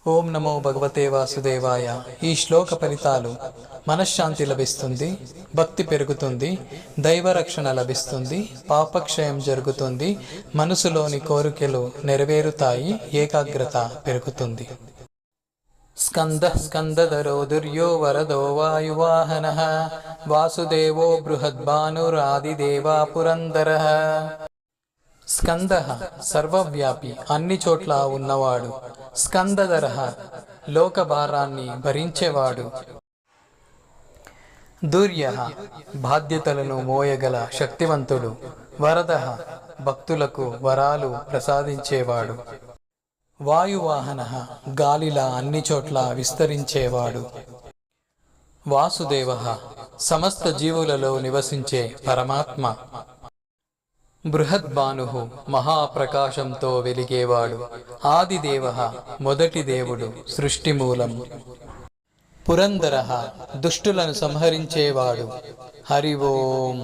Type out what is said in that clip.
ఓం నమో భగవతే వాసుదేవాయ. ఈ శ్లోక ఫలితాలు: మనశ్శాంతి లభిస్తుంది, భక్తి పెరుగుతుంది, దైవరక్షణ లభిస్తుంది, పాపక్షయం జరుగుతుంది, మనసులోని కోరికలు నెరవేరుతాయి, ఏకాగ్రత పెరుగుతుంది. స్కందధరో దుర్యో వరదో వాయువాహనః వాసుదేవో బృహద్భానురాదిదేవా పురందరః. స్కందః సర్వవ్యాపి, అన్ని చోట్ల ఉన్నవాడు. స్కందధరః లోకభారాన్ని భరించేవాడు. దుర్యః బాధ్యతలను మోయగల శక్తివంతుడు. వరదః భక్తులకు వరాలు ప్రసాదించేవాడు. వాయువాహనః గాలిలా అన్ని చోట్ల విస్తరించేవాడు. వాసుదేవః సమస్త జీవులలో నివసించే పరమాత్మ. బృహద్భానుః మహాప్రకాశంతో వెలిగేవాడు. ఆదిదేవః మొదటి దేవుడు, సృష్టి మూలం. పురందరః దుష్టులను సంహరించేవాడు. హరి ఓం.